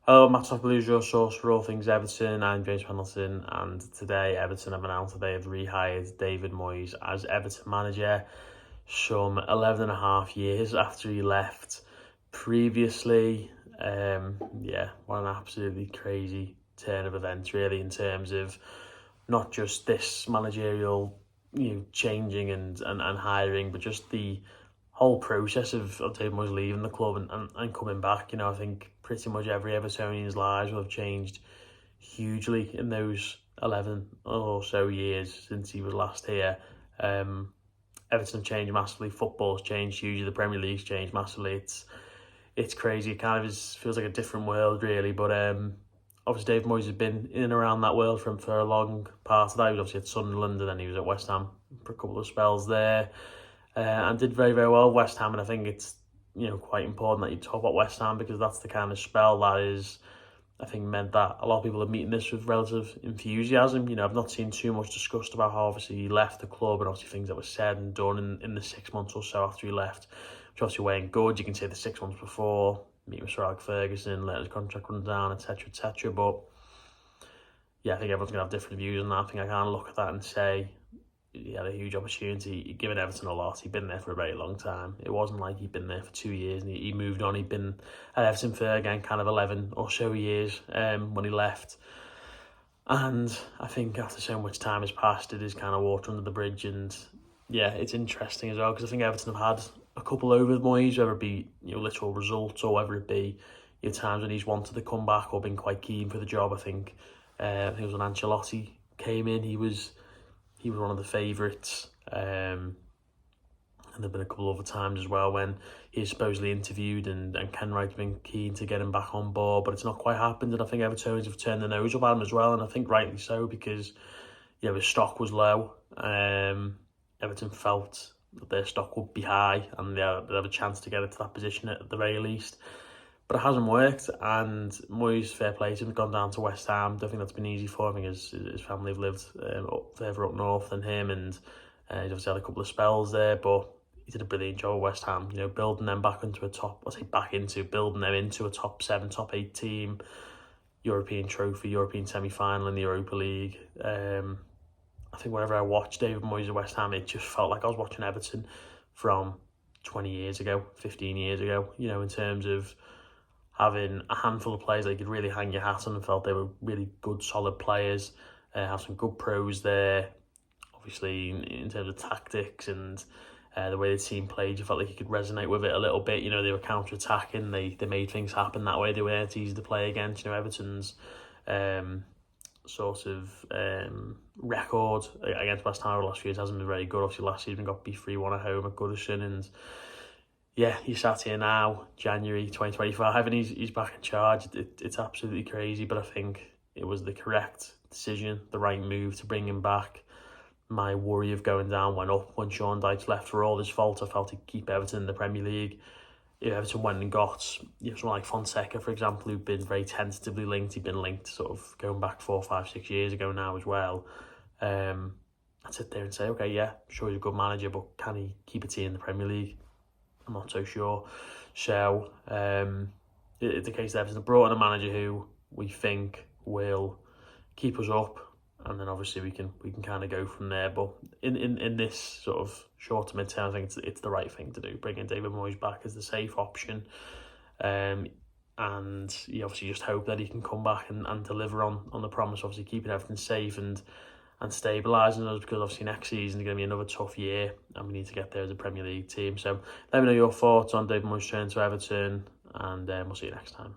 Hello, Matt Blues, your source for all things Everton. I'm James Pendleton, and today Everton have announced that they have rehired David Moyes as Everton manager some 11 and a half years after he left previously. What an absolutely crazy turn of events, really, in terms of not just this managerial changing and hiring, but just the whole process of David Moyes leaving the club and coming back. I think pretty much every Evertonian's lives will have changed hugely in those 11 or so years since he was last here. Everton have changed massively, football's changed hugely, the Premier League's changed massively. It's crazy. It kind of feels like a different world, really, but obviously David Moyes has been in and around that world for a long part of that. He was obviously at Sunderland, and then he was at West Ham for a couple of spells there. And did very, very well at West Ham. And I think it's quite important that you talk about West Ham, because that's the kind of spell that is, I think, meant that a lot of people are meeting this with relative enthusiasm. I've not seen too much discussed about how obviously he left the club and obviously things that were said and done in the 6 months or so after he left, which obviously weren't good. You can say the 6 months before, meeting with Sir Alex Ferguson, letting his contract run down, etc., etc. But yeah, I think everyone's going to have different views on that. I think I can't look at that and say he had a huge opportunity. He'd given Everton a lot. He'd been there for a very long time. It wasn't like he'd been there for 2 years and he moved on. He'd been at Everton for, again, kind of 11 or so years when he left. And I think after so much time has passed, it is kind of water under the bridge. And yeah, it's interesting as well, because I think Everton have had a couple over Moyes, whether it be literal results or whether it be times when he's wanted to come back or been quite keen for the job. I think it was when Ancelotti came in. He was one of the favourites, and there've been a couple other times as well when he's supposedly interviewed and Ken Wright's been keen to get him back on board, but it's not quite happened. And I think Evertonians have turned their nose up at him as well, and I think rightly so, because his stock was low. Everton felt that their stock would be high and they'd have a chance to get it to that position at the very least. But it hasn't worked, and Moyes, fair play to him, gone down to West Ham. Don't think that's been easy for him. His family have lived further up north than him, and he's obviously had a couple of spells there, but he did a brilliant job at West Ham, building them back into building them into a top 7, top 8 team, European trophy, European semi-final in the Europa League. I think whenever I watched David Moyes at West Ham, it just felt like I was watching Everton from 20 years ago, 15 years ago, in terms of having a handful of players that you could really hang your hat on and felt they were really good, solid players. Have some good pros there. Obviously, in terms of tactics and the way the team played, you felt like you could resonate with it a little bit. They were counter-attacking. They made things happen that way. They weren't easy to play against. Everton's record against West Ham over the last few years hasn't been very good. Obviously, last season got beat 3-1 at home at Goodison, and yeah, he's sat here now, January 2025, and he's back in charge. It's absolutely crazy, but I think it was the correct decision, the right move to bring him back. My worry of going down went up when Sean Dyche left. For all his fault, I felt he'd keep Everton in the Premier League. If Everton went and got someone like Fonseca, for example, who'd been very tentatively linked. He'd been linked sort of going back 4, 5, 6 years ago now as well. I'd sit there and say, okay, yeah, sure he's a good manager, but can he keep a team in the Premier League? I'm not so sure. So it's the case that Everton have brought in a manager who we think will keep us up, and then obviously we can kind of go from there. But in this sort of short to mid-term, I think it's the right thing to do. Bringing David Moyes back as the safe option, and you obviously just hope that he can come back and deliver on the promise. Obviously keeping everything safe and stabilising us, because obviously next season is going to be another tough year and we need to get there as a Premier League team. So let me know your thoughts on David Moyes' return to Everton, and we'll see you next time.